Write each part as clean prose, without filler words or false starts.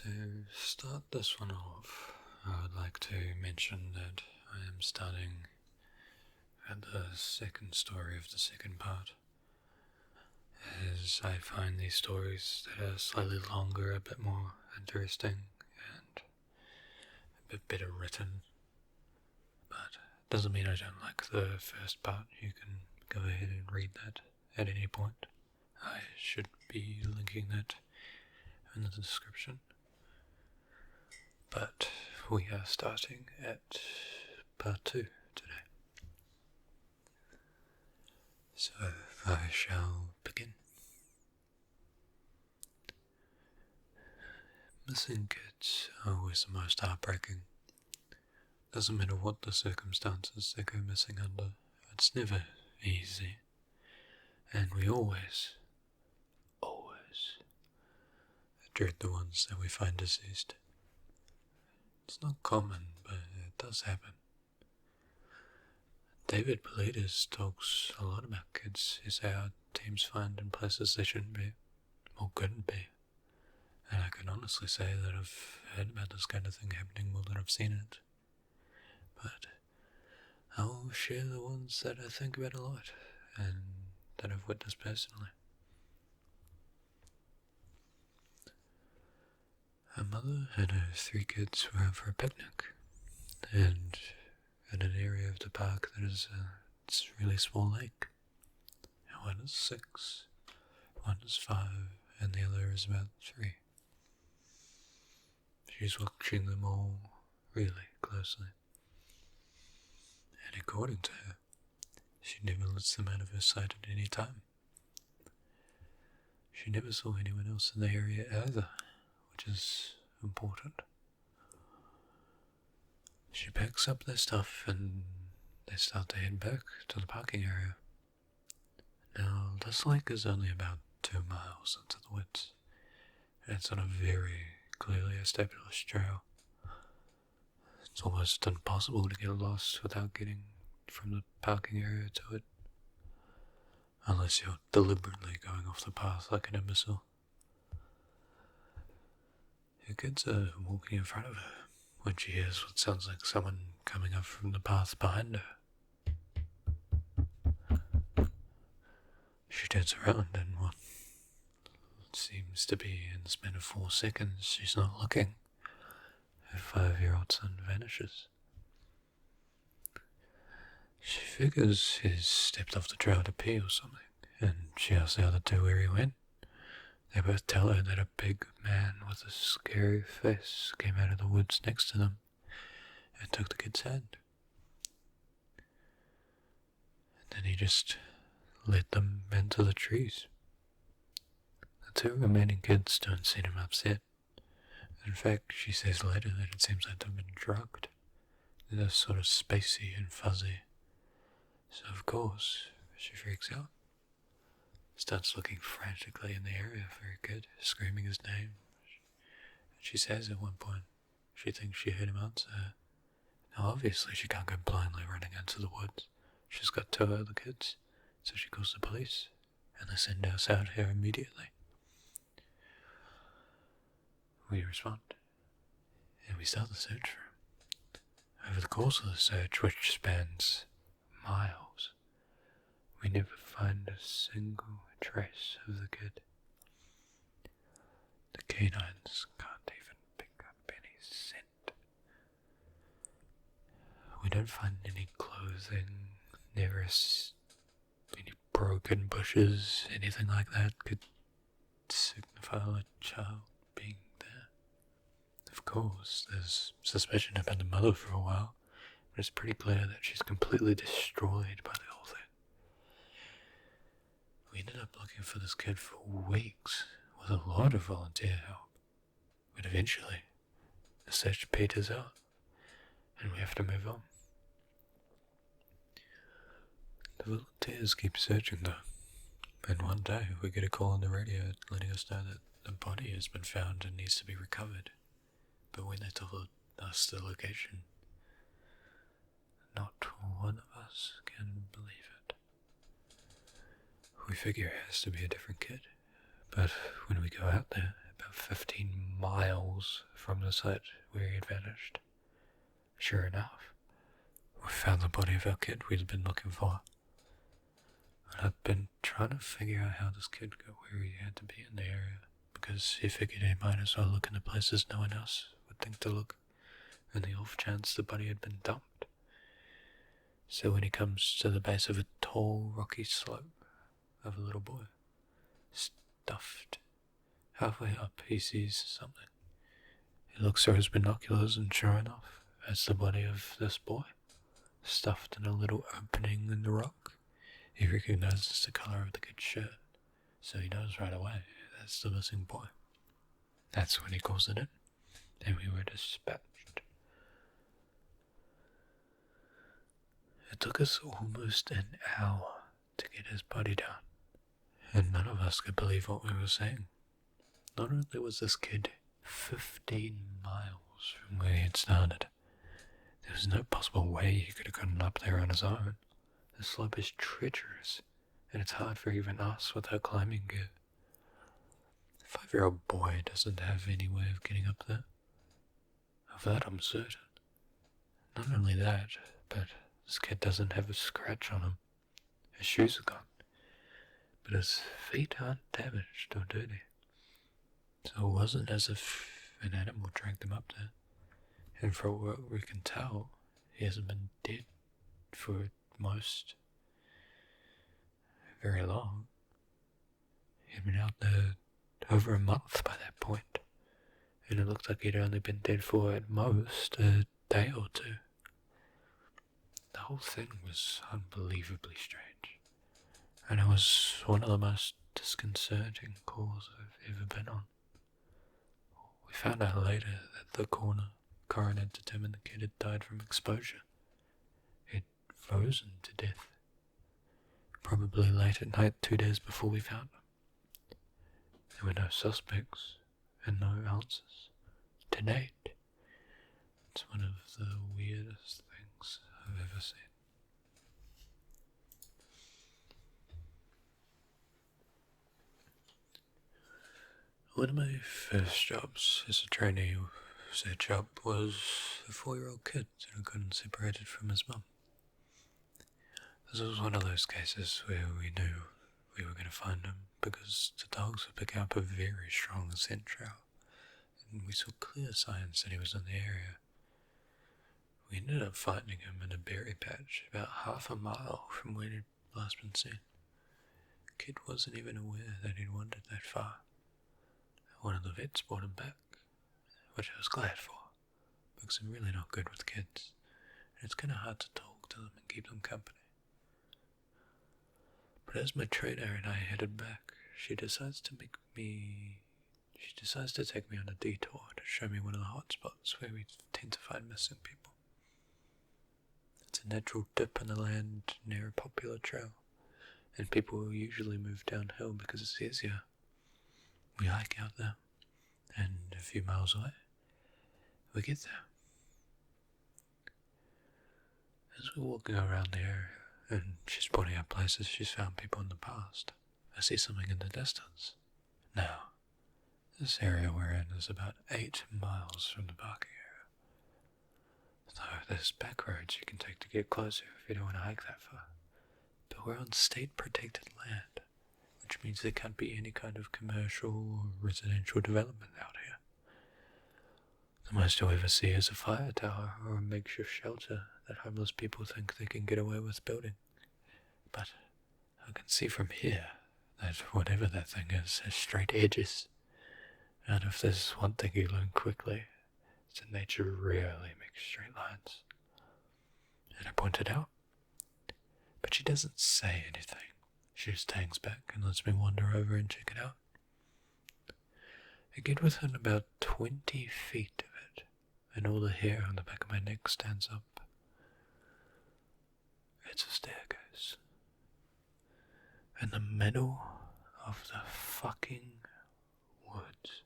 To start this one off, I would like to mention that I am starting at the second story of the second part, as I find these stories that are slightly longer a bit more interesting and a bit better written, but it doesn't mean I don't like the first part. You can go ahead and read that at any point. I should be linking that in the description. But we are starting at part 2 today. So I shall begin. Missing kids are always the most heartbreaking. Doesn't matter what the circumstances they go missing under, it's never easy. And we always dread the ones that we find deceased. It's not common, but it does happen. David Politis talks a lot about kids who say our teams find in places they shouldn't be, or couldn't be. And I can honestly say that I've heard about this kind of thing happening more than I've seen it. But I'll share the ones that I think about a lot, and that I've witnessed personally. A mother and her 3 kids were out for a picnic, and in an area of the park that is it's a really small lake. One is 6, one is 5, and the other is about 3. She's watching them all really closely, and according to her, she never lets them out of her sight at any time. She never saw anyone else in the area either, which is important. She packs up their stuff and they start to head back to the parking area. Now, this lake is only about 2 miles into the woods, and it's on a very clearly established trail. It's almost impossible to get lost without getting from the parking area to it, unless you're deliberately going off the path like an imbecile. Her kids are walking in front of her when she hears what sounds like someone coming up from the path behind her. She turns around and what seems to be in the span of 4 seconds, she's not looking. Her 5-year-old son vanishes. She figures he's stepped off the trail to pee or something, and she asks the other 2 where he went. They both tell her that a big man with a scary face came out of the woods next to them and took the kid's hand. And then he just led them into the trees. The 2 remaining kids don't seem upset. In fact, she says later that it seems like they've been drugged. They're sort of spacey and fuzzy. So of course, she freaks out. Starts looking frantically in the area for her kid, screaming his name. She says at one point she thinks she heard him answer her. Now obviously she can't go blindly running into the woods. She's got 2 other kids, so she calls the police, and they send us out here immediately. We respond, and we start the search for him. Over the course of the search, which spans miles, we never find a single trace of the kid. The canines can't even pick up any scent. We don't find any clothing, never any broken bushes, anything like that could signify a child being there. Of course, there's suspicion about the mother for a while, but it's pretty clear that she's completely destroyed by the whole thing. We ended up looking for this kid for weeks with a lot of volunteer help, but eventually the search peters out and we have to move on. The volunteers keep searching though, and one day we get a call on the radio letting us know that the body has been found and needs to be recovered. But when they told us the location, not one of us can believe it. We figure it has to be a different kid, but when we go out there, about 15 miles from the site where he had vanished. Sure enough, we found the body of our kid we'd been looking for. And I'd been trying to figure out how this kid got where he had to be in the area, because he figured he might as well look in the places no one else would think to look, in the off chance the body had been dumped. So when he comes to the base of a tall, rocky slope of a little boy, stuffed halfway up, he sees something. He looks through his binoculars, and sure enough, that's the body of this boy, stuffed in a little opening in the rock. He recognizes the color of the kid's shirt, so he knows right away that's the missing boy. That's when he calls it in, and we were dispatched. It took us almost an hour to get his body down, and none of us could believe what we were seeing. Not only was this kid 15 miles from where he had started, there was no possible way he could have gotten up there on his own. The slope is treacherous, and it's hard for even us without climbing gear. A 5-year-old boy doesn't have any way of getting up there. Of that I'm certain. Not only that, but this kid doesn't have a scratch on him. His shoes are gone, but his feet aren't damaged or dirty. So it wasn't as if an animal dragged him up there. And for what we can tell, he hasn't been dead for very long. He'd been out there over a month by that point, and it looked like he'd only been dead for at most a day or two. The whole thing was unbelievably strange, and it was one of the most disconcerting calls I've ever been on. We found out later that the coroner determined the kid had died from exposure. He'd frozen to death, probably late at night 2 days before we found him. There were no suspects and no answers to date. It's one of the weirdest things I've ever seen. One of my first jobs as a trainee, said job, was a 4-year-old kid that had gotten separated from his mum. This was one of those cases where we knew we were going to find him because the dogs were picking up a very strong scent trail, and we saw clear signs that he was in the area. We ended up finding him in a berry patch about half a mile from where he'd last been seen. The kid wasn't even aware that he'd wandered that far. One of the vets brought him back, which I was glad for, because I'm really not good with kids, and it's kind of hard to talk to them and keep them company. But as my trainer and I headed back, she decides to take me on a detour to show me one of the hot spots where we tend to find missing people. It's a natural dip in the land near a popular trail, and people will usually move downhill because it's easier. We hike out there, and a few miles away, we get there. As we're walking around the area, and she's pointing out places she's found people in the past, I see something in the distance. Now, this area we're in is about 8 miles from the parking area. So there's back roads you can take to get closer if you don't want to hike that far. But we're on state-protected land, which means there can't be any kind of commercial or residential development out here. The most you'll ever see is a fire tower or a makeshift shelter that homeless people think they can get away with building. But I can see from here that whatever that thing is has straight edges. And if there's one thing you learn quickly, it's that nature rarely makes straight lines. And I point it out, but she doesn't say anything. She just hangs back and lets me wander over and check it out. I get within about 20 feet of it, and all the hair on the back of my neck stands up. It's a staircase. In the middle of the fucking woods.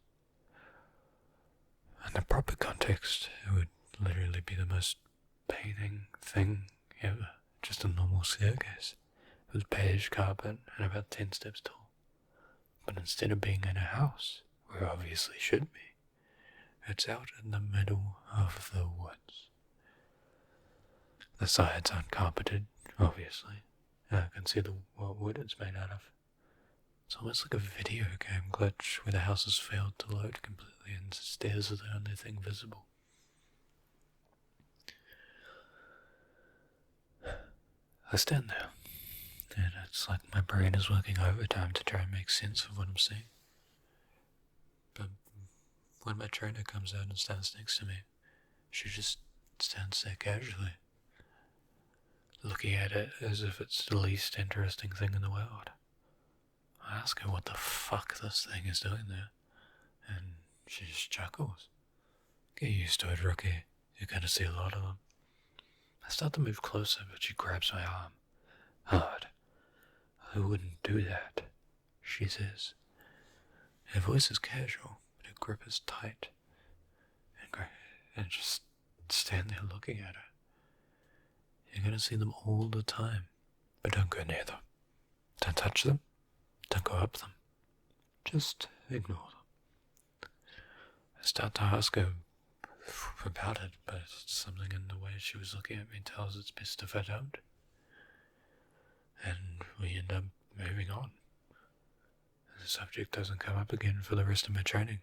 In the proper context, it would literally be the most bathing thing ever. Just a normal staircase. With beige carpet and about 10 steps tall. But instead of being in a house, where obviously should be. It's out in the middle of the woods. The sides aren't carpeted, obviously. I can see what wood it's made out of. It's almost like a video game glitch where the house has failed to load completely and the stairs are the only thing visible. I stand there, and it's like my brain is working overtime to try and make sense of what I'm seeing. But when my trainer comes out and stands next to me, she just stands there casually, looking at it as if it's the least interesting thing in the world. I ask her what the fuck this thing is doing there, and she just chuckles. Get used to it, rookie. You're gonna see a lot of them. I start to move closer, but she grabs my arm. Hard. I wouldn't do that, she says. Her voice is casual, but her grip is tight. And just stand there looking at her. You're gonna see them all the time, but don't go near them. Don't touch them. Don't go up them. Just ignore them. I start to ask her about it, but something in the way she was looking at me tells it's best if I don't. And we end up moving on. The subject doesn't come up again for the rest of my training.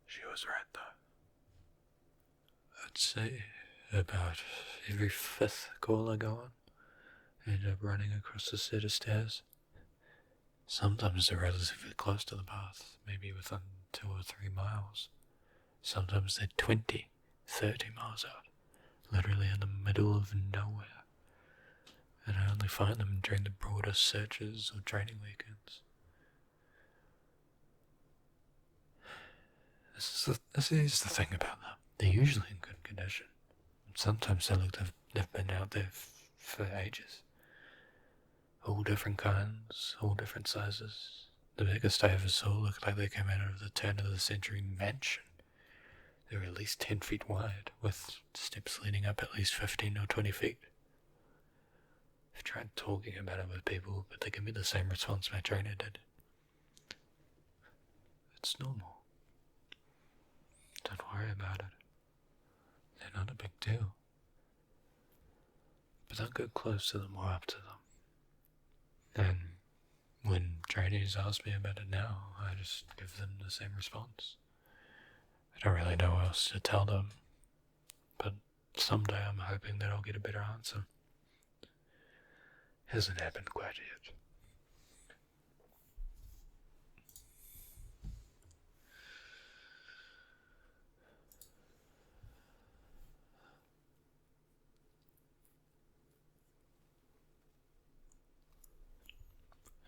She was right though. I'd say about every fifth call I go on, I end up running across a set of stairs. Sometimes they're relatively close to the path, maybe within 2 or 3 miles. Sometimes they're 20, 30 miles out, literally in the middle of nowhere. And I only find them during the broader searches or training weekends. This is the thing about them. They're usually in good condition. Sometimes they look like they've been out there for ages. All different kinds, all different sizes. The biggest I ever saw looked like they came out of the turn of the century mansion. They were at least 10 feet wide, with steps leading up at least 15 or 20 feet. I've tried talking about it with people, but they give me the same response my trainer did. It's normal. Don't worry about it. They're not a big deal. But don't go close to them or up to them. And when trainers ask me about it now, I just give them the same response. I don't really know what else to tell them, but someday I'm hoping that I'll get a better answer. Hasn't happened quite yet.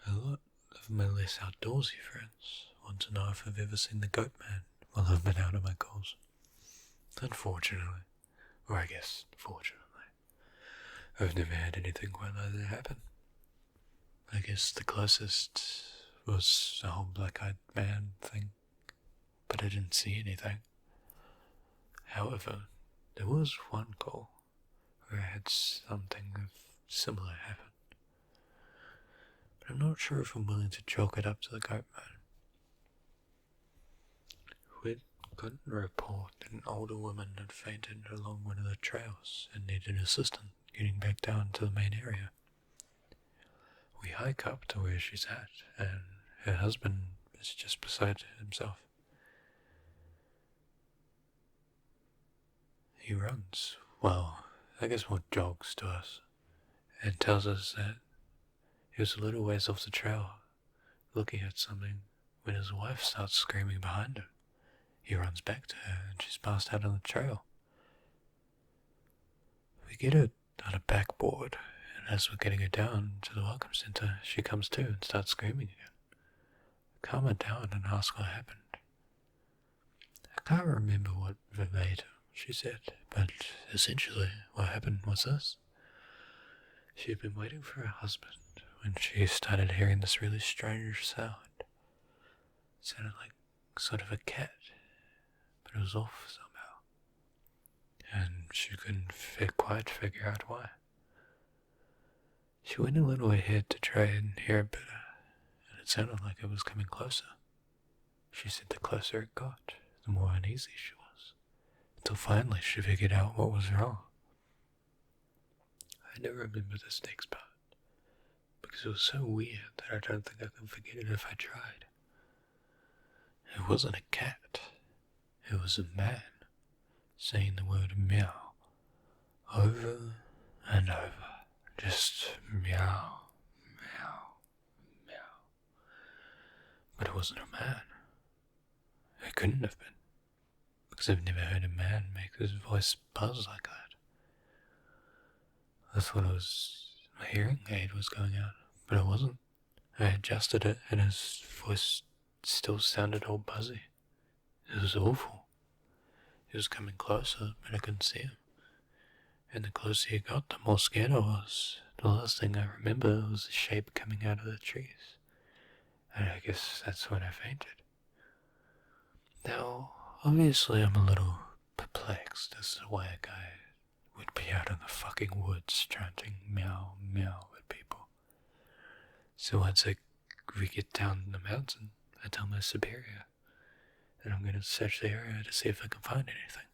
A lot of my less outdoorsy friends want to know if I've ever seen the goat man while I've been out on my calls. Unfortunately, or I guess fortunately, I've never had anything quite like that happen. I guess the closest was the whole black-eyed man thing, but I didn't see anything. However, there was one call where I had something similar happen. But I'm not sure if I'm willing to chalk it up to the goat man. We'd gotten a report that an older woman had fainted along one of the trails and needed assistance getting back down to the main area. We hike up to where she's at, and her husband is just beside himself. He runs, well, I guess more jogs to us, and tells us that he was a little ways off the trail, looking at something, when his wife starts screaming behind him. He runs back to her, and she's passed out on the trail. We get her on a backboard, and as we're getting her down to the welcome center, she comes to and starts screaming again. Calm her down and ask what happened. I can't remember what verbatim she said, but essentially what happened was this. She had been waiting for her husband when she started hearing this really strange sound. It sounded like sort of a cat, but it was off somehow, and she couldn't quite figure out why. She went a little ahead to try and hear it better, and it it sounded like it was coming closer. She said the closer it got, the more uneasy she was, until finally she figured out what was wrong. I never remember this next part, because it was so weird that I don't think I can forget it if I tried. It wasn't a cat. It was a man saying the word meow over and over. Just meow, meow, meow. But it wasn't a man. It couldn't have been, because I've never heard a man make his voice buzz like that. I thought my hearing aid was going out, but it wasn't. I adjusted it and his voice still sounded all buzzy. It was awful. He was coming closer, but I couldn't see him. And the closer he got, the more scared I was. The last thing I remember was the shape coming out of the trees. And I guess that's when I fainted. Now, obviously I'm a little perplexed as to why a guy would be out in the fucking woods chanting meow, meow at people. So once we get down the mountain, I tell my superior that I'm going to search the area to see if I can find anything.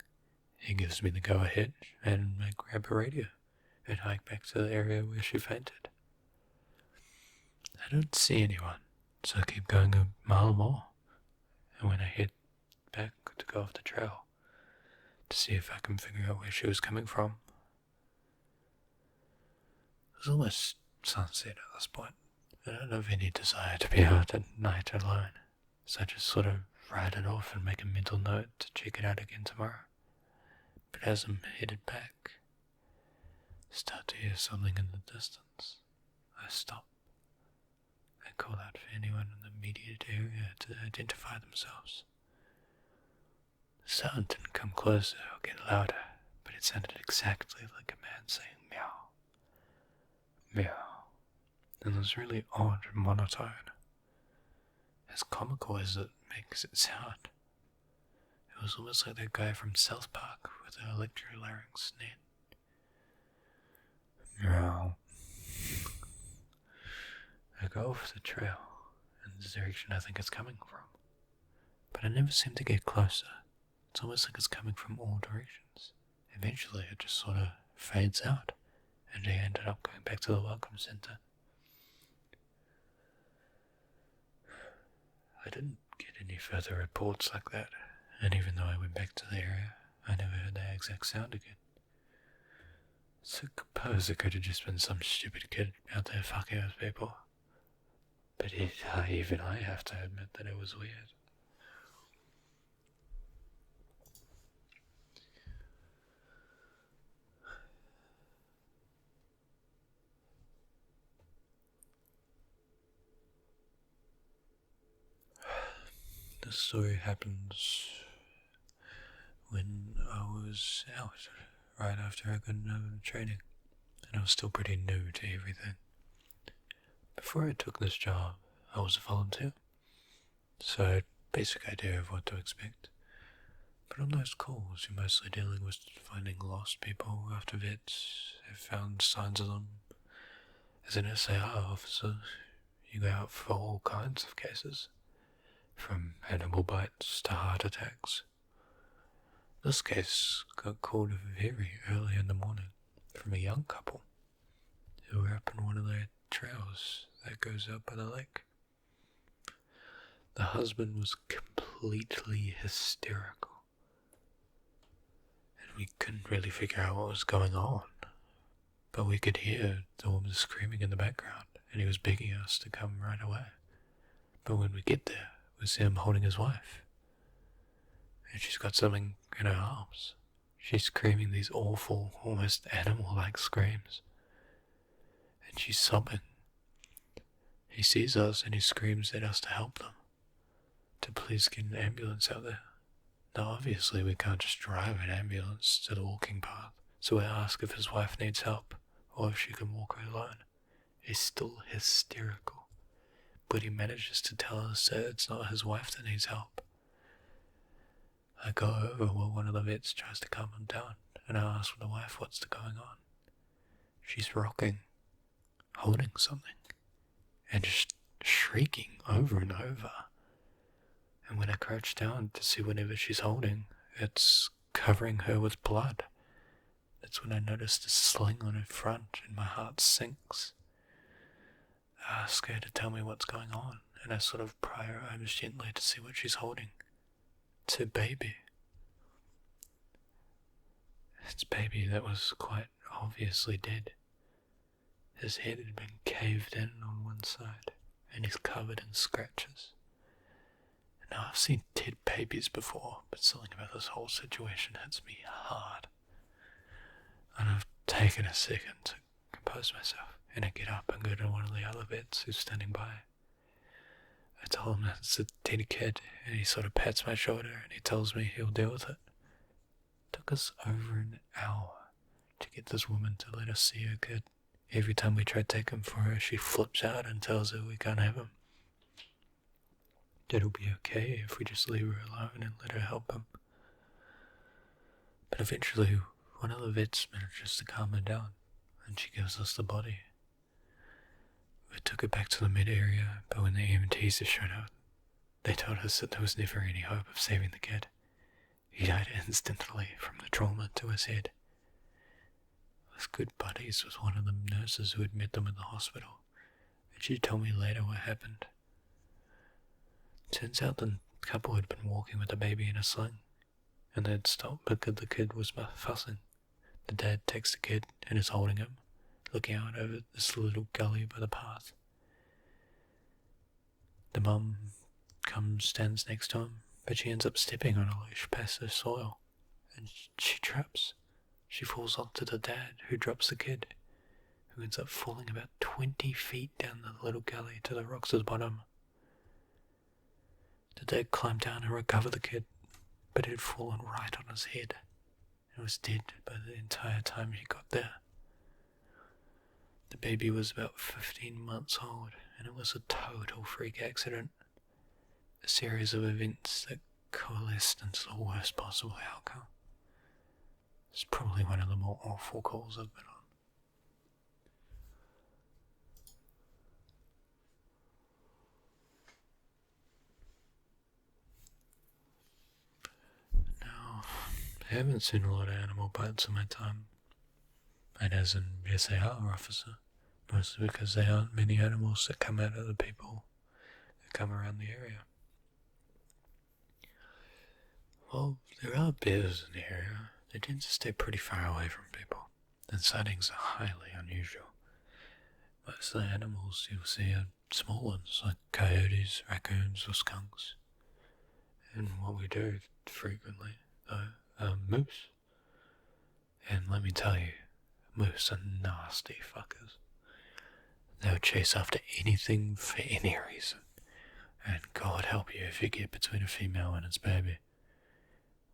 He gives me the go-ahead, and I grab a radio and hike back to the area where she fainted. I don't see anyone, so I keep going a mile more, and when I head back to go off the trail to see if I can figure out where she was coming from, it was almost sunset at this point. I don't have any desire to be out at night alone, so I just sort of write it off and make a mental note to check it out again tomorrow. But as I'm headed back, I start to hear something in the distance. I stop. I call out for anyone in the immediate area to identify themselves. The sound didn't come closer or get louder, but it sounded exactly like a man saying meow, meow, and it was really odd and monotone, as comical as it makes it sound. It was almost like that guy from South Park with the electrolarynx net. Meow. I go off the trail in the direction I think it's coming from, but I never seem to get closer. It's almost like it's coming from all directions. Eventually it just sort of fades out, and I ended up going back to the welcome center. I didn't get any further reports like that, and even though I went back to the area, I never heard that exact sound again. So I suppose it could have just been some stupid kid out there fucking with people. But even I have to admit that it was weird. This story happens when I was out, right after I got into training, and I was still pretty new to everything. Before I took this job, I was a volunteer, so I had a basic idea of what to expect. But on those calls, you're mostly dealing with finding lost people after vets have found signs of them. As an SAR officer, you go out for all kinds of cases, from animal bites to heart attacks. This case got called very early in the morning from a young couple who were up in one of their trails that goes out by the lake. The husband was completely hysterical, and we couldn't really figure out what was going on, but we could hear the woman screaming in the background, and he was begging us to come right away. But when we get there, we see him holding his wife, and she's got something in her arms. She's screaming these awful, almost animal-like screams, and she's sobbing. He sees us and he screams at us to help them, to please get an ambulance out there. Now obviously we can't just drive an ambulance to the walking path, so we ask if his wife needs help, or if she can walk alone. He's still hysterical, but he manages to tell us that it's not his wife that needs help. I go over while one of the vets tries to calm him down, and I ask the wife what's going on. She's rocking, holding something, and just shrieking over and over. And when I crouch down to see whatever she's holding, it's covering her with blood. That's when I noticed a sling on her front and my heart sinks. I ask her to tell me what's going on, and I sort of pry her arms gently to see what she's holding. It's her baby. It's baby that was quite obviously dead. His head had been caved in on one side, and he's covered in scratches. Now, I've seen dead babies before, but something about this whole situation hits me hard. And I've taken a second to compose myself, and I get up and go to one of the other vets who's standing by. I tell him that it's a dead kid, and he sort of pats my shoulder and he tells me he'll deal with it. It took us over an hour to get this woman to let us see her kid. Every time we try to take him for her, she flips out and tells her we can't have him. It'll be okay if we just leave her alone and let her help him. But eventually, one of the vets manages to calm her down, and she gives us the body. We took her back to the med area, but when the EMTs showed up, they told us that there was never any hope of saving the kid. He died instantly from the trauma to his head. I was good buddies with one of the nurses who had met them in the hospital, and she told me later what happened. Turns out the couple had been walking with the baby in a sling, and they had stopped because the kid was fussing. The dad takes the kid and is holding him, looking out over this little gully by the path. The mum stands next to him, but she ends up stepping on a leash past the soil, and she trips. She falls onto the dad, who drops the kid, who ends up falling about 20 feet down the little gully to the rocks at the bottom. The dad climbed down and recovered the kid, but it had fallen right on his head. It was dead by the entire time he got there. The baby was about 15 months old, and it was a total freak accident. A series of events that coalesced into the worst possible outcome. It's probably one of the more awful calls I've been on. Now, I haven't seen a lot of animal bites in my time, and as an SAR officer, mostly because there aren't many animals that come out of the people that come around the area. Well, there are bears in the area. They tend to stay pretty far away from people, and sightings are highly unusual. Most of the animals you'll see are small ones, like coyotes, raccoons, or skunks. And what we do frequently, though, are moose. And let me tell you, moose are nasty fuckers. They'll chase after anything for any reason. And God help you if you get between a female and its baby.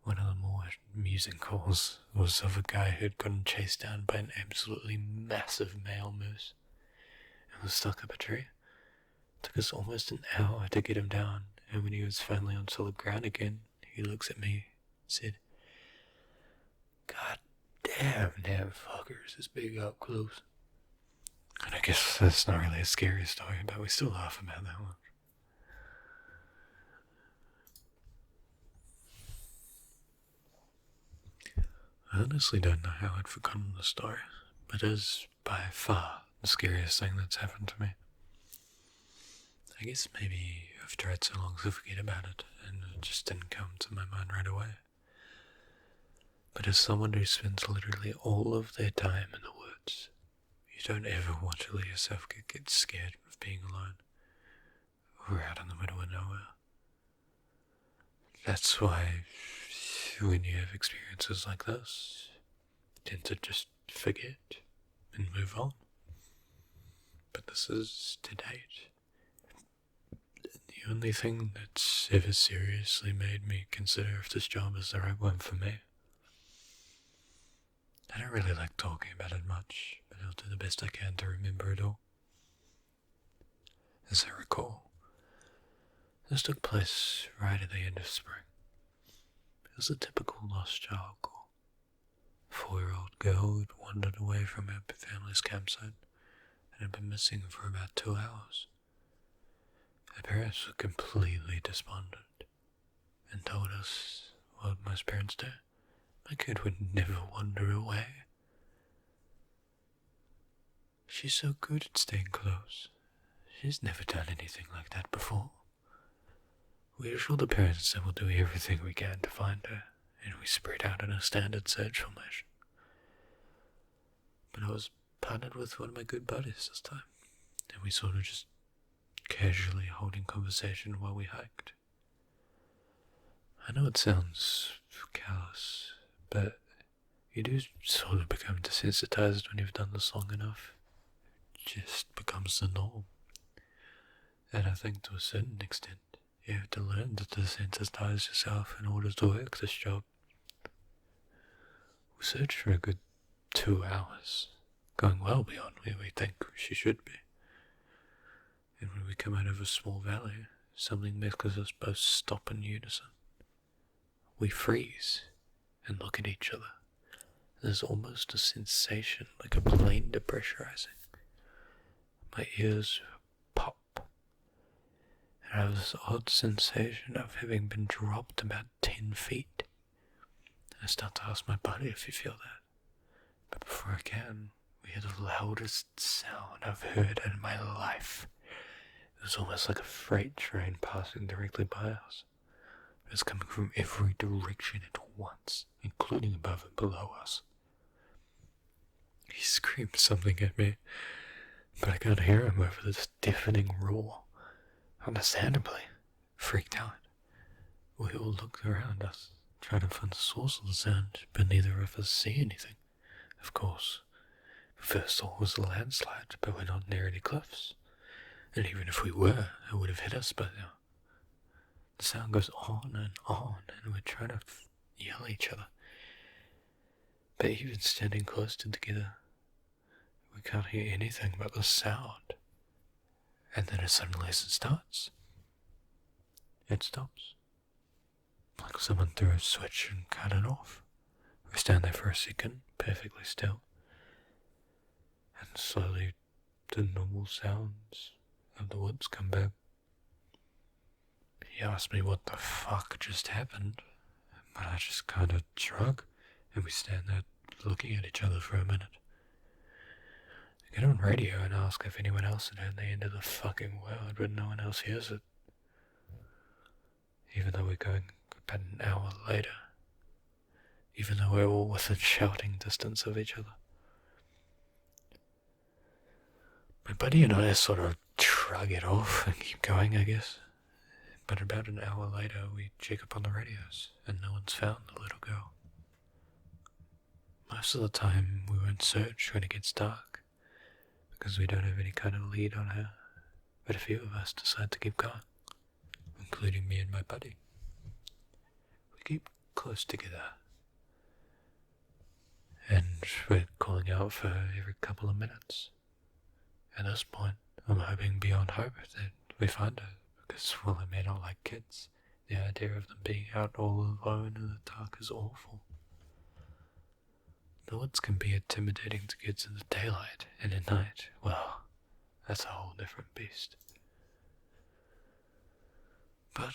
One of the more amusing calls was of a guy who'd gotten chased down by an absolutely massive male moose and was stuck up a tree. It took us almost an hour to get him down, and when he was finally on solid ground again, he looks at me and said, "God damn fuckers, this big up close." And I guess that's not really a scary story, but we still laugh about that one. I honestly don't know how I'd forgotten the story, but it is by far the scariest thing that's happened to me. I guess maybe I've tried so long to forget about it, and it just didn't come to my mind right away. But as someone who spends literally all of their time in the woods, you don't ever want to let yourself get scared of being alone, or out in the middle of nowhere. That's why when you have experiences like this, you tend to just forget and move on. But this is to date the only thing that's ever seriously made me consider if this job is the right one for me. I don't really like talking about it much, but I'll do the best I can to remember it all. As I recall, this took place right at the end of spring. It was a typical lost child call. A 4-year-old girl who'd wandered away from her family's campsite and had been missing for about 2 hours. The parents were completely despondent and told us what most parents do. My kid would never wander away. She's so good at staying close. She's never done anything like that before. We assure the parents that we'll do everything we can to find her, and we spread out in a standard search formation. But I was partnered with one of my good buddies this time, and we sort of just casually holding conversation while we hiked. I know it sounds callous, but you do sort of become desensitized when you've done this long enough. It just becomes the norm. And I think to a certain extent, you have to learn to desensitize yourself in order to work this job. We searched for a good 2 hours, going well beyond where we think she should be. And when we come out of a small valley, something makes us both stop in unison. We freeze and look at each other. There's almost a sensation like a plane depressurizing. My ears pop, and I have this odd sensation of having been dropped about 10 feet. I start to ask my buddy if he feels that. But before I can, we hear the loudest sound I've heard in my life. It was almost like a freight train passing directly by us. It was coming from every direction at once, including above and below us. He screamed something at me, but I can't hear him over this deafening roar. Understandably, freaked out. We all looked around us, trying to find the source of the sound, but neither of us see anything. Of course, the first thought was a landslide, but we're not near any cliffs. And even if we were, it would have hit us by now. The sound goes on, and we're trying to yell at each other. But even standing close together, we can't hear anything but the sound. And then as suddenly as it starts, it stops. Like someone threw a switch and cut it off. We stand there for a second, perfectly still. And slowly the normal sounds of the woods come back. He asked me what the fuck just happened, but I just kind of shrug, and we stand there looking at each other for a minute. I get on radio and ask if anyone else had heard the end of the fucking world, but no one else hears it. Even though we're going about an hour later. Even though we're all within shouting distance of each other. My buddy and I sort of shrug it off and keep going, I guess. But about an hour later, we check up on the radios, and no one's found the little girl. Most of the time, we won't search when it gets dark, because we don't have any kind of lead on her. But a few of us decide to keep going, including me and my buddy. We keep close together, and we're calling out for every couple of minutes. At this point, I'm hoping beyond hope that we find her, because while I may not like kids, the idea of them being out all alone in the dark is awful. The woods can be intimidating to kids in the daylight, and at night, well, that's a whole different beast. But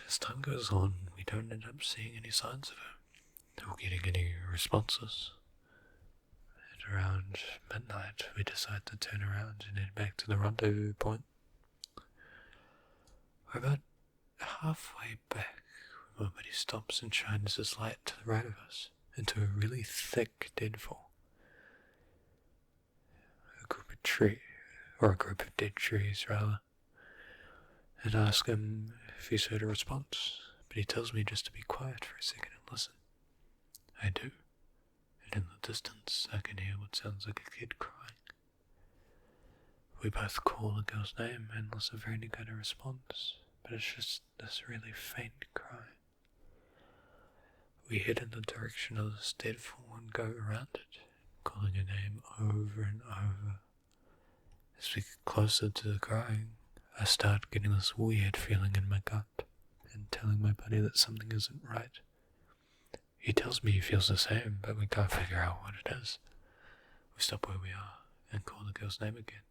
as time goes on, we don't end up seeing any signs of her, or getting any responses. At around midnight, we decide to turn around and head back to the rendezvous point. We're about halfway back when my buddy stops and shines his light to the right of us into a really thick deadfall. A group of dead trees rather, and ask him if he's heard a response, but he tells me just to be quiet for a second and listen. I do, and in the distance I can hear what sounds like a kid crying. We both call the girl's name and listen for any kind of response, but it's just this really faint cry. We head in the direction of this deadfall and go around it, calling her name over and over. As we get closer to the crying, I start getting this weird feeling in my gut and telling my buddy that something isn't right. He tells me he feels the same, but we can't figure out what it is. We stop where we are and call the girl's name again.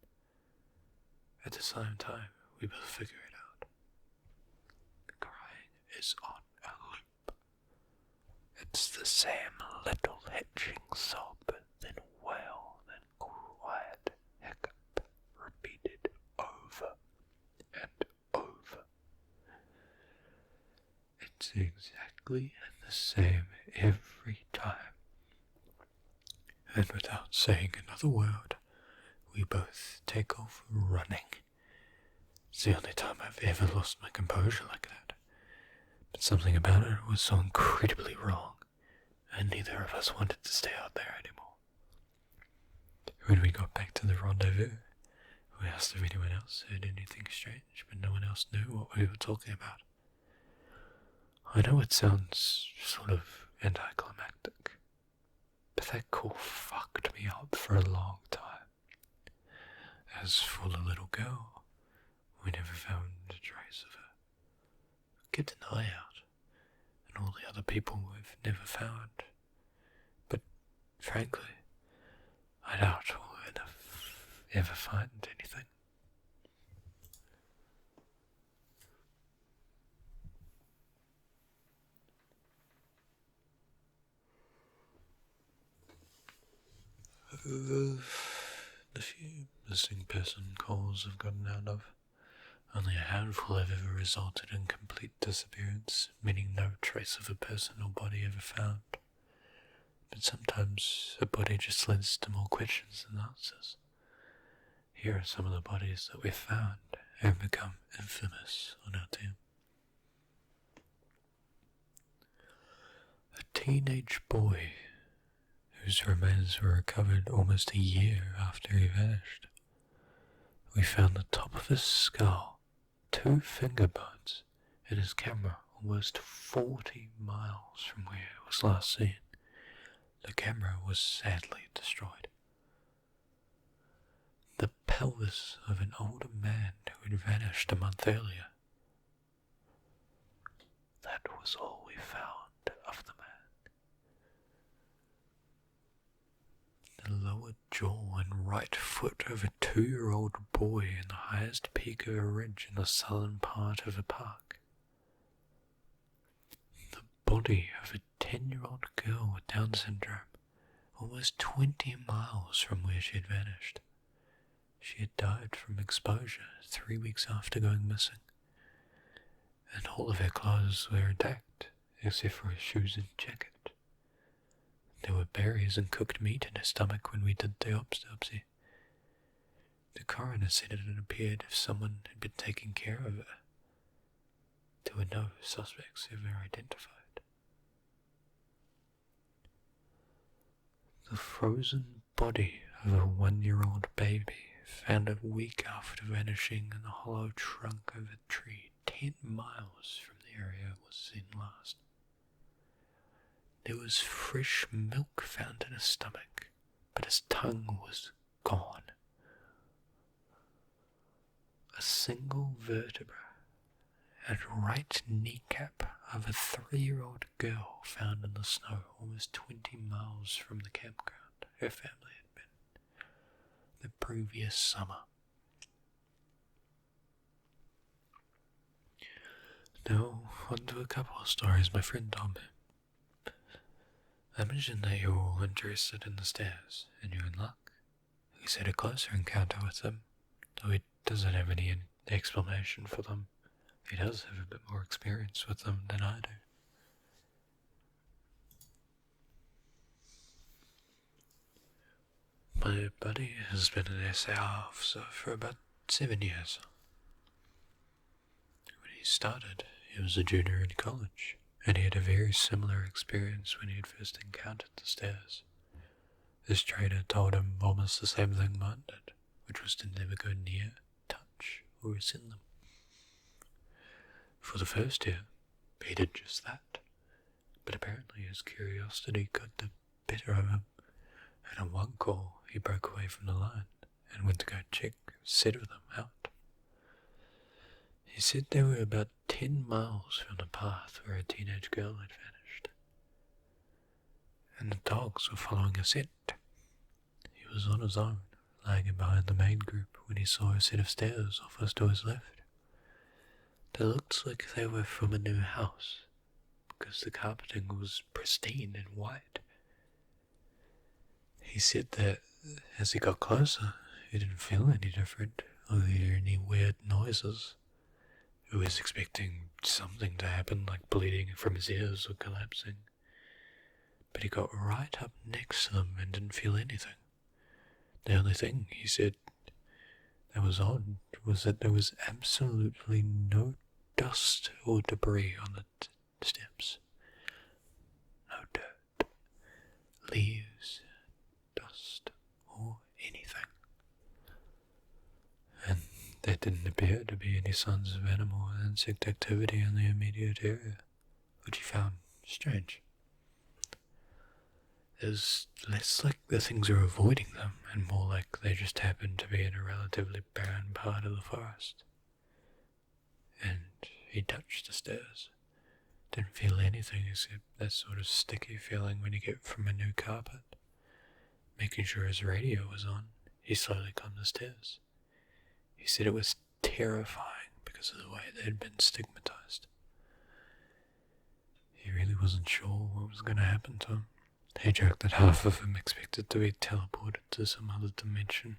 At the same time, we both figure it out. is on a loop. It's the same little hitching sob, then wail, then quiet hiccup, repeated over and over. It's exactly the same every time. And without saying another word, we both take off running. It's the only time I've ever lost my composure like that. But something about it was so incredibly wrong, and neither of us wanted to stay out there anymore. When we got back to the rendezvous, we asked if anyone else heard anything strange, but no one else knew what we were talking about. I know it sounds sort of anticlimactic, but that call fucked me up for a long time. As for the little girl, we never found a trace of her. Kept an eye out, and all the other people we've never found. But frankly, I doubt we'll ever find anything. The few missing person calls I've gotten out of, only a handful have ever resulted in complete disappearance, meaning no trace of a person or body ever found. But sometimes a body just leads to more questions than answers. Here are some of the bodies that we've found and become infamous on our team. A teenage boy whose remains were recovered almost a year after he vanished. We found the top of his skull, 2 finger bones, and his camera almost 40 miles from where it was last seen. The camera was sadly destroyed. The pelvis of an older man who had vanished a month earlier. That was all we found of the man. The lower jaw and right foot of a 2-year-old boy in the highest peak of a ridge in the southern part of a park. The body of a 10-year-old girl with Down syndrome, almost 20 miles from where she had vanished. She had died from exposure 3 weeks after going missing, and all of her clothes were intact, except for her shoes and jacket. There were berries and cooked meat in her stomach when we did the autopsy. The coroner said it had appeared if someone had been taking care of her. There were no suspects ever identified. The frozen body of a 1-year-old baby found a week after vanishing in the hollow trunk of a tree 10 miles from the area it was seen last. There was fresh milk found in his stomach, but his tongue was gone. A single vertebra and right kneecap of a 3-year-old girl found in the snow almost 20 miles from the campground her family had been the previous summer. Now, on to a couple of stories my friend told me. I mentioned that you're all interested in the stairs, and you're in luck. He's had a closer encounter with them, though he doesn't have any explanation for them. He does have a bit more experience with them than I do. My buddy has been an SAR officer for about 7 years. When he started, he was a junior in college, and he had a very similar experience when he had first encountered the stairs. This trader told him almost the same thing mine did, which was to never go near, touch, or ascend them. For the first year, he did just that, but apparently his curiosity got the better of him, and on one call he broke away from the line and went to go check a set of them out. He said they were about 10 miles from the path where a teenage girl had vanished, and the dogs were following a scent. He was on his own, lagging behind the main group when he saw a set of stairs off us to his left. They looked like they were from a new house, because the carpeting was pristine and white. He said that as he got closer, he didn't feel any different or hear any weird noises. He was expecting something to happen, like bleeding from his ears or collapsing. But he got right up next to them and didn't feel anything. The only thing, he said, that was odd was that there was absolutely no dust or debris on the steps. No dirt, leaves, dust, or anything. And there didn't appear to be any signs of animal or insect activity in the immediate area, which he found strange. It was less like the things were avoiding them, and more like they just happened to be in a relatively barren part of the forest. And he touched the stairs. Didn't feel anything except that sort of sticky feeling when you get from a new carpet. Making sure his radio was on, he slowly climbed the stairs. He said it was terrifying because of the way they had been stigmatized. He really wasn't sure what was going to happen to him. He joked that half of him expected to be teleported to some other dimension,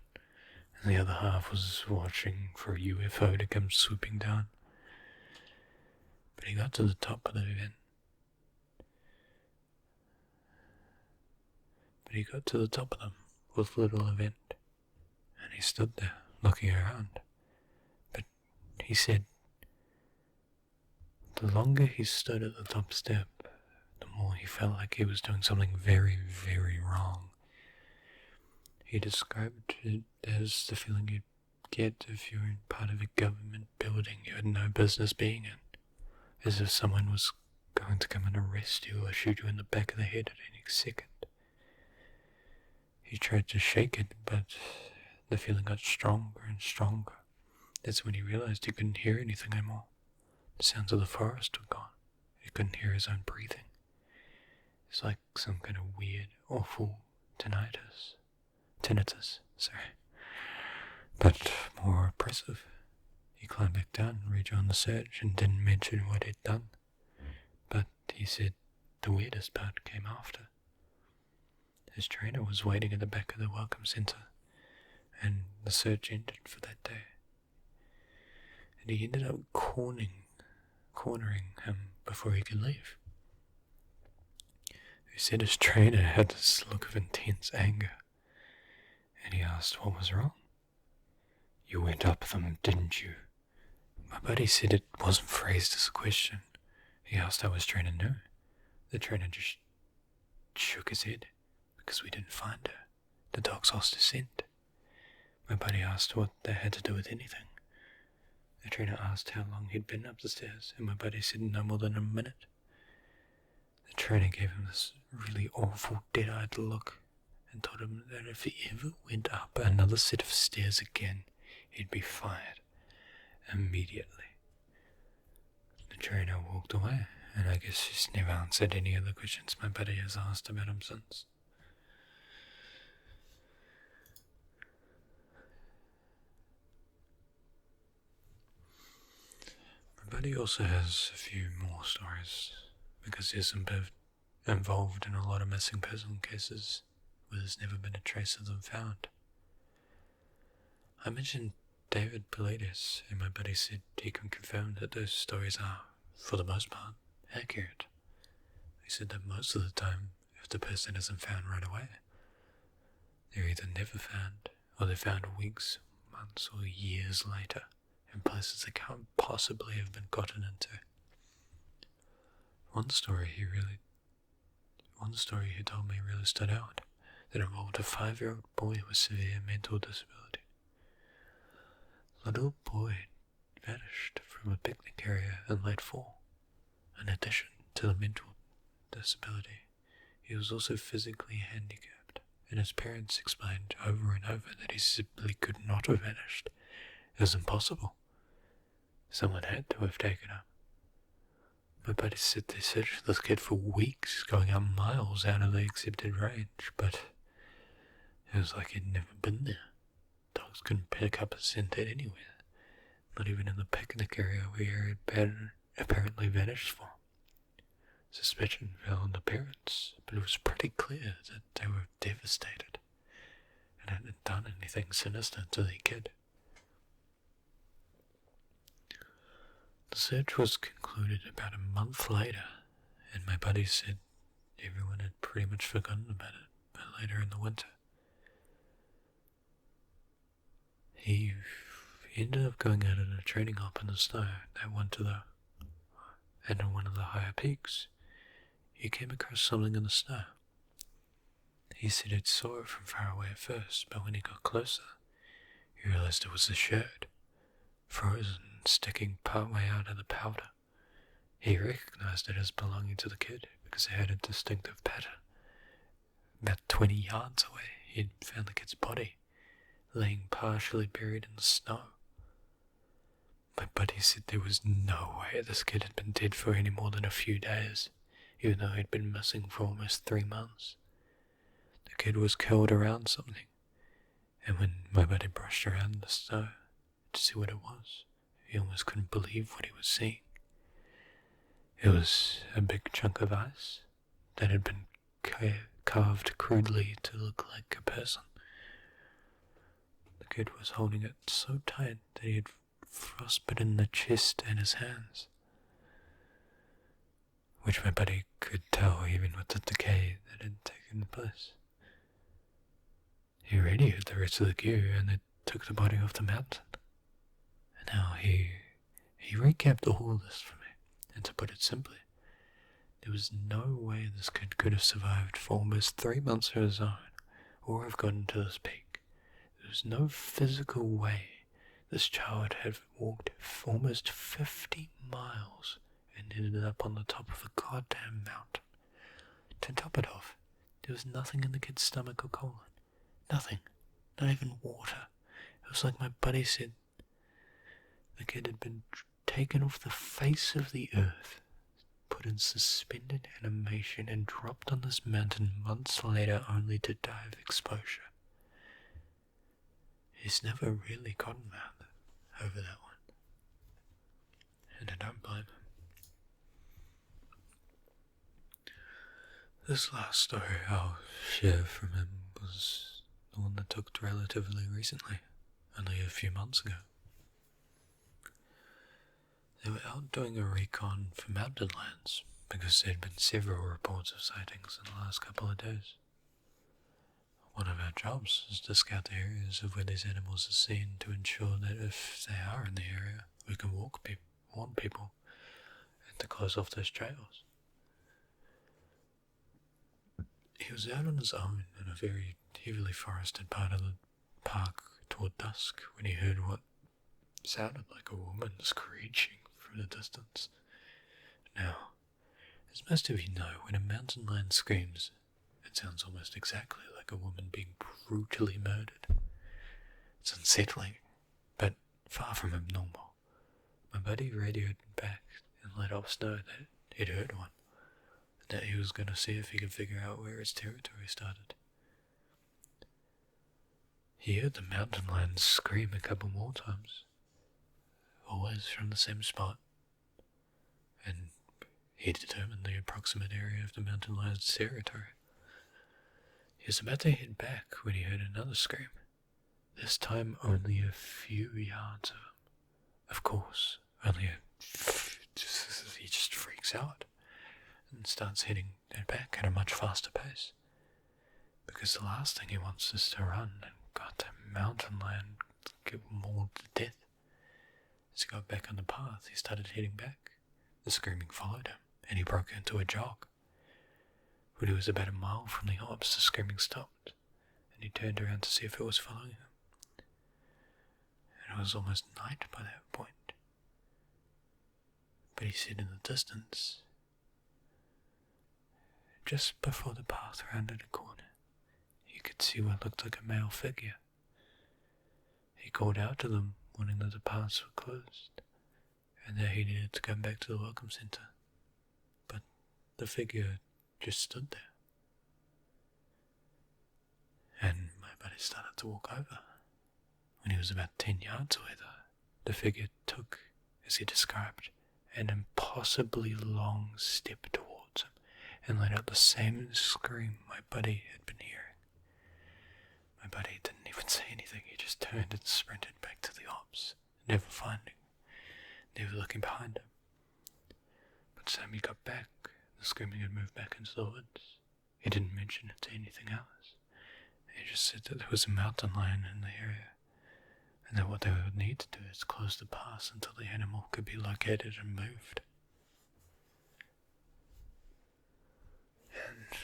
and the other half was watching for a UFO to come swooping down. But he got to the top of the event. But he got to the top of them with little event, and he stood there looking around. But he said the longer he stood at the top step, the more he felt like he was doing something very, very wrong. He described it as the feeling you'd get if you were in part of a government building you had no business being in, as if someone was going to come and arrest you or shoot you in the back of the head at any second. He tried to shake it, but the feeling got stronger and stronger. That's when he realized he couldn't hear anything anymore. The sounds of the forest were gone. He couldn't hear his own breathing. It's like some kind of weird, awful tinnitus, but more oppressive. He climbed back down, rejoined the search, and didn't mention what he'd done. But he said the weirdest part came after. His trainer was waiting at the back of the welcome center, and the search ended for that day. And he ended up cornering him before he could leave. He said his trainer had this look of intense anger, and he asked what was wrong. "You went up them, didn't you?" My buddy said it wasn't phrased as a question. He asked how his trainer knew. The trainer just shook his head, because we didn't find her. The dogs lost their scent. My buddy asked what that had to do with anything. The trainer asked how long he'd been up the stairs, and my buddy said no more than a minute. The trainer gave him this really awful, dead-eyed look and told him that if he ever went up another set of stairs again, he'd be fired immediately. The trainer walked away, and I guess he's never answered any of the questions my buddy has asked about him since. My buddy also has a few more stories, because he's involved in a lot of missing person cases where there's never been a trace of them found. I mentioned David Pilates, and my buddy said he can confirm that those stories are, for the most part, accurate. He said that most of the time, if the person isn't found right away, they're either never found, or they're found weeks, months, or years later, in places they can't possibly have been gotten into. One story he told me really stood out, that involved a 5-year-old boy with severe mental disability. The little boy vanished from a picnic area in late fall. In addition to the mental disability, he was also physically handicapped, and his parents explained over and over that he simply could not have vanished. It was impossible. Someone had to have taken him. My buddy said they searched this kid for weeks, going up miles out of the accepted range, but it was like he'd never been there. Dogs couldn't pick up a scent anywhere. not even in the picnic area where it had apparently vanished from. Suspicion fell on the parents, but it was pretty clear that they were devastated and hadn't done anything sinister to their kid. The search was concluded about a month later, and my buddy said everyone had pretty much forgotten about it by later in the winter. He ended up going out on a training hop in the snow that winter though, and on one of the higher peaks, he came across something in the snow. He said he'd saw it from far away at first, but when he got closer, he realized it was a shirt, frozen, sticking partway out of the powder. He recognized it as belonging to the kid because it had a distinctive pattern. About 20 yards away, he'd found the kid's body, laying partially buried in the snow. My buddy said there was no way this kid had been dead for any more than a few days, even though he'd been missing for almost 3 months. The kid was curled around something, and when my buddy brushed around the snow to see what it was, he almost couldn't believe what he was seeing. It was a big chunk of ice that had been carved crudely to look like a person. The kid was holding it so tight that he had frostbitten the chest and his hands, which my buddy could tell even with the decay that had taken place. He radioed the rest of the gear and they took the body off the mountain. And now he recapped all of this for me, and to put it simply, there was no way this kid could have survived for almost 3 months of his own, or have gotten to this peak. There was no physical way this child had walked almost 50 miles and ended up on the top of a goddamn mountain. To top it off, there was nothing in the kid's stomach or colon. Nothing. Not even water. It was like my buddy said, the kid had been taken off the face of the earth, put in suspended animation and dropped on this mountain months later only to die of exposure. He's never really gotten mad over that one. And I don't blame him. This last story I'll share from him was the one that took relatively recently, only a few months ago. They were out doing a recon for mountain lions because there had been several reports of sightings in the last couple of days. One of our jobs is to scout the areas of where these animals are seen to ensure that if they are in the area, we can warn people and to close off those trails. He was out on his own in a very heavily forested part of the park toward dusk when he heard what sounded like a woman screeching from the distance. Now, as most of you know, when a mountain lion screams, it sounds almost exactly like a woman being brutally murdered. It's unsettling, but far from abnormal. My buddy radioed back and let us know that he'd heard one, and that he was going to see if he could figure out where his territory started. He heard the mountain lion scream a couple more times, always from the same spot, and he determined the approximate area of the mountain lion's territory. He was about to head back when he heard another scream, this time only a few yards of him. Of course, he just freaks out and starts heading back at a much faster pace, because the last thing he wants is to run and goddamn mountain lion get mauled to death. As he got back on the path, he started heading back. The screaming followed him, and he broke into a jog. When he was about a mile from the hops, the screaming stopped, and he turned around to see if it was following him. And it was almost night by that point. But he said in the distance, just before the path rounded a corner, he could see what looked like a male figure. He called out to them, warning that the paths were closed, and that he needed to come back to the welcome center. But the figure just stood there. And my buddy started to walk over. When he was about 10 yards away though, the figure took, as he described, an impossibly long step towards him and let out the same scream my buddy had been hearing. My buddy didn't even say anything, he just turned and sprinted back to the ops, never looking behind him. But the time he got back, the screaming had moved back into the woods. He didn't mention it to anything else. He just said that there was a mountain lion in the area, and that what they would need to do is close the pass until the animal could be located and moved. And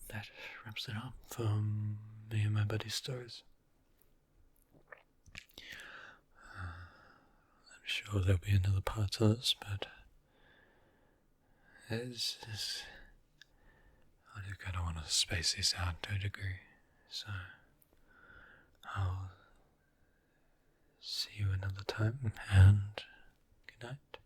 that wraps it up for me and my buddy's stories. I'm sure there'll be another part to this, but I kind of want to space these out to a degree, so I'll see you another time, and good night.